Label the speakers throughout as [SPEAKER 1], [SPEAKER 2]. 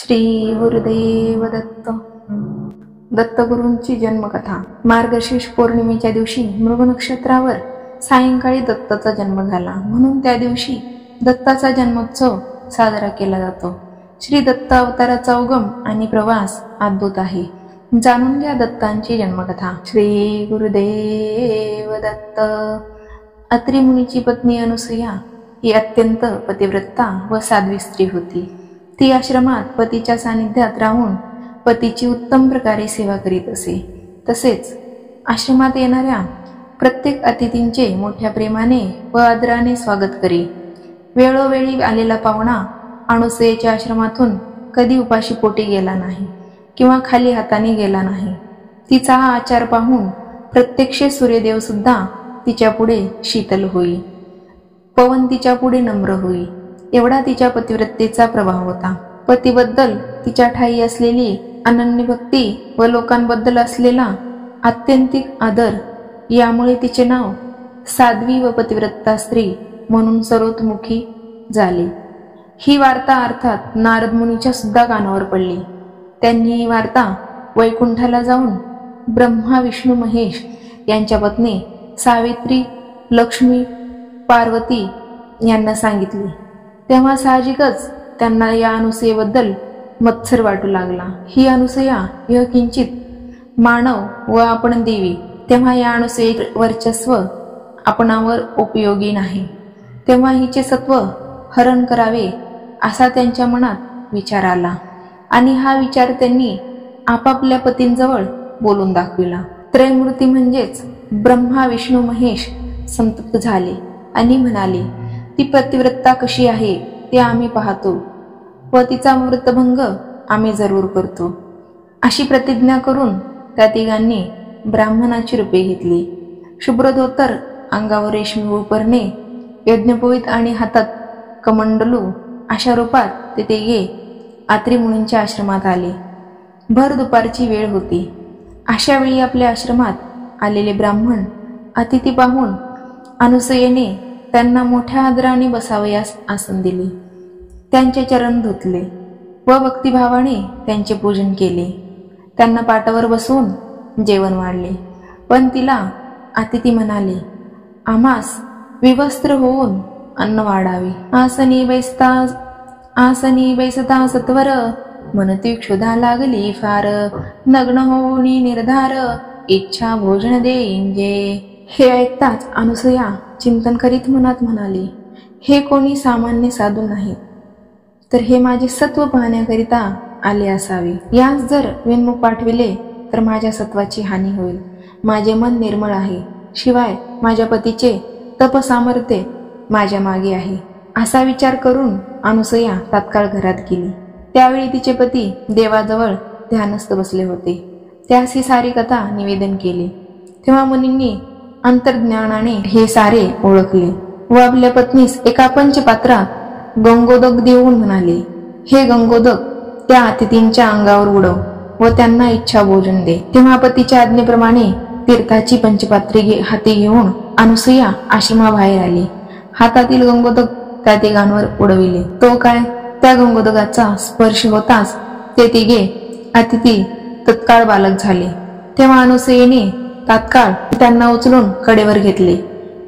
[SPEAKER 1] श्री गुरुदेव दत्त. दत्तगुरूंची जन्मकथा. मार्गशीर्ष पौर्णिमेच्या दिवशी मृग नक्षत्रावर सायंकाळी दत्ताचा जन्म झाला, म्हणून त्या दिवशी दत्ताचा जन्मोत्सव साजरा केला जातो. श्री दत्त अवताराचा उगम आणि प्रवास अद्भुत आहे. जाणून घ्या दत्तांची जन्मकथा. श्री गुरुदेव दत्त. अत्रि मुनीची पत्नी अनुसूया ही अत्यंत पतिव्रता व साध्वी स्त्री होती. ती आश्रमात पतीच्या सानिध्यात राहून पतीची उत्तम प्रकारे सेवा करीत असे. तसेच आश्रमात येणाऱ्या प्रत्येक अतिथींचे मोठ्या प्रेमाने व आदराने स्वागत करी. वेळोवेळी आलेला पाहुणा अनुसूयेच्या आश्रमातून कधी उपाशी पोटी गेला नाही किंवा खाली हाताने गेला नाही. तिचा हा आचार पाहून प्रत्यक्ष सूर्यदेव सुद्धा तिच्या पुढे शीतल होई, पवन तिच्या पुढे नम्र होई, एवढा तिच्या पतिव्रतेचा प्रभाव होता. पतीबद्दल तिच्या ठायी असलेली अनन्य भक्ती व लोकांबद्दल असलेला आत्यंतिक आदर यामुळे तिचे नाव साध्वी व पतिव्रता स्त्री म्हणून सर्वतोमुखी झाले. ही वार्ता अर्थात नारद मुनीच्या सुद्धा कानावर पडली. त्यांनी ही वार्ता वैकुंठाला जाऊन ब्रह्मा विष्णू महेश यांच्या पत्नी सावित्री, लक्ष्मी, पार्वती यांना सांगितली. तेव्हा साहजिकच त्यांना या अनुसूयेबद्दल मत्सर वाटू लागला. ही अनुसूया यह किंचित मानव व आपण देवी. तेव्हा या अनुसूये वर्चस्व आपणावर उपयोगी नाही. तेव्हा हिचे सत्व हरण करावे असा त्यांच्या मनात विचार आला आणि हा विचार त्यांनी आपापल्या पतींजवळ बोलून दाखविला. त्रयमूर्ती म्हणजेच ब्रह्मा विष्णू महेश संतप्त झाले आणि म्हणाले, ती पतिव्रता कशी आहे ते आम्ही पाहतो व तिचा व्रतभंग आम्ही जरूर करतो. अशी प्रतिज्ञा करून त्या तिघांनी ब्राह्मणाची रूपे घेतली. शुभ्र धोतर, अंगावर रेशमी उपरणे, यज्ञोपवीत आणि हातात कमंडलू अशा रूपात ते तिघे अत्रि मुनींच्या आश्रमात आले. भर दुपारची वेळ होती. अशा वेळी आपल्या आश्रमात आलेले ब्राह्मण अतिथी पाहून अनुसूयेने त्यांना मोठ्या आदराने बसावयास आसन दिले. त्यांचे चरण धुतले व भक्तिभावाने त्यांचे पूजन केले. त्यांना पाटावर बसवून जेवण वाढले. पण तिला अतिथी म्हणाले, आम्हास विवस्त्र होऊन अन्न वाढावे. आसनी बैसता सत्वर, मनती क्षुधा लागली फार, नग्न होणी निर्धार, इच्छा भोजन देईन जे. हे ऐकताच अनुसूया चिंतन करीत मनात म्हणाली, हे कोणी सामान्य साधू नाही, तर हे माझे सत्व पाहण्याकरिता आले असावे. यास जर विनमुख पाठविले तर माझ्या सत्वाची हानी होईल. माझे मन निर्मळ आहे, शिवाय माझ्या पतीचे तपसामर्थ्य माझ्या मागे आहे. असा विचार करून अनुसूया तात्काळ घरात गेली. त्यावेळी तिचे पती देवाजवळ ध्यानस्थ बसले होते. त्यास ही सारी कथा निवेदन केली. तेव्हा मुनींनी अंतर्ज्ञानाने हे सारे ओळखले व आपल्या पत्नीस एका पंचपात्रात गंगोदक देऊन म्हणाले, हे गंगोदक त्या अतिथींच्या अंगावर उडव व त्यांना इच्छा भोजन दे. तेव्हा पतीच्या आज्ञेप्रमाणे तीर्थाची पंचपात्री हाती घेऊन अनुसूया आश्रमाबाहेर आली. हातातील गंगोदक त्या तिघांवर उडविले. तो काय, त्या गंगोदकाचा स्पर्श होताच ते तिघे अतिथी तत्काळ बालक झाले. तेव्हा अनुसूयेने तात्काळ त्यांना उचलून कडेवर घेतले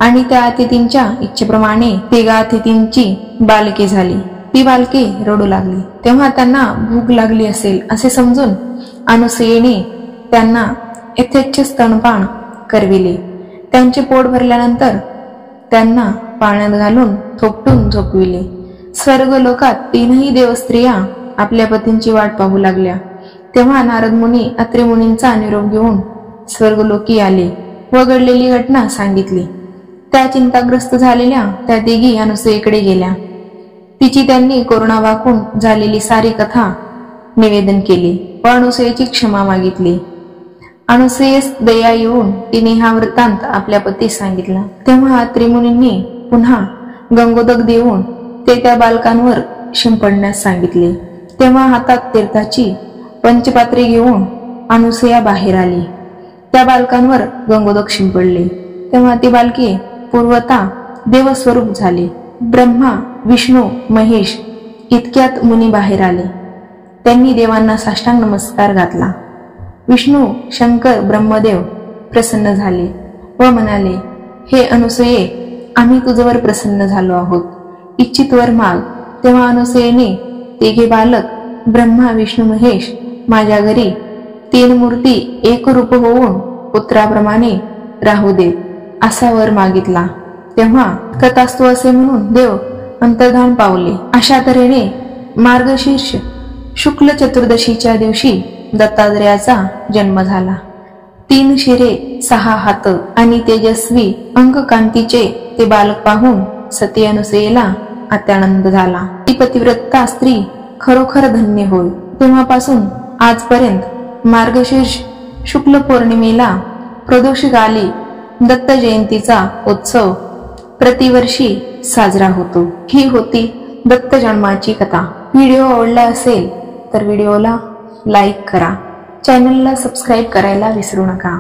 [SPEAKER 1] आणि त्या अतिथींच्या इच्छेप्रमाणे तिघा अतिथींची बालके झाली. ती बालके रडू लागली. तेव्हा त्यांना भूक लागली असेल असे समजून अनुसूयेने त्यांना यथेच्छ स्तनपान करविले. त्यांचे पोट भरल्यानंतर त्यांना पाण्यात घालून थोपटून झोपविले. स्वर्ग लोकात तीनही देवस्त्रिया आपल्या पतींची वाट पाहू लागल्या. तेव्हा नारद मुनी अत्रि मुनींचा निरोप घेऊन स्वर्गलोकी आले व घडलेली घटना सांगितली. त्या चिंताग्रस्त झालेल्या त्या तिघी अनुसूयेकडे गेल्या. तिची त्यांनी करुणा वाकून झालेली सारी कथा निवेदन केली व अनुसूयेची क्षमा मागितली. अनुसूयेस दया येऊन तिने हा वृत्तांत आपल्या पतीस सांगितला. तेव्हा अत्रि मुनींनी पुन्हा गंगोदक देऊन ते त्या बालकांवर शिंपडण्यास सांगितले. तेव्हा हातात तीर्थाची पंचपात्रे घेऊन अनुसूया बाहेर आली. त्या बालकांवर गंगोदक शिंपडले. तेव्हा ती बालके पूर्वता देवस्वरूप झाले. ब्रह्मा विष्णू महेश इतक्यात मुनी बाहेर आले. त्यांनी देवांना साष्टांग नमस्कार घातला. विष्णू, शंकर, ब्रह्मदेव प्रसन्न झाले व म्हणाले, हे अनुसूये, आम्ही तुझवर प्रसन्न झालो आहोत. इच्छित वर माग. तेव्हा अनुसूयेने तिघे बालक ब्रह्मा, विष्णू, महेश माझ्या घरी 3 मूर्ती एक रूप होऊन पुत्राप्रमाणे राहू देत असा वर मागितला. तेव्हा तथास्तु असे म्हणून देव अंतर्धान पावले. अशा तऱ्हेने मार्गशीर्ष शुक्ल चतुर्दशीच्या दिवशी दत्तात्रेयाचा जन्म झाला. 3 शिरे 6 हात आणि तेजस्वी अंगकांतीचे ते बालक पाहून सती अनुसूयेला अत्यानंद झाला. ती पतिव्रता स्त्री खरोखर धन्य होय. तेव्हापासून आजपर्यंत मार्गशीर्ष शुक्ल पौर्णिमेला प्रदोषकाली दत्त जयंतीचा उत्सव प्रतिवर्षी साजरा होतो. ही होती दत्त जन्माची कथा. व्हिडिओ आवडला असेल तर व्हिडिओला लाईक करा. चॅनलला सबस्क्राईब करायला विसरू नका.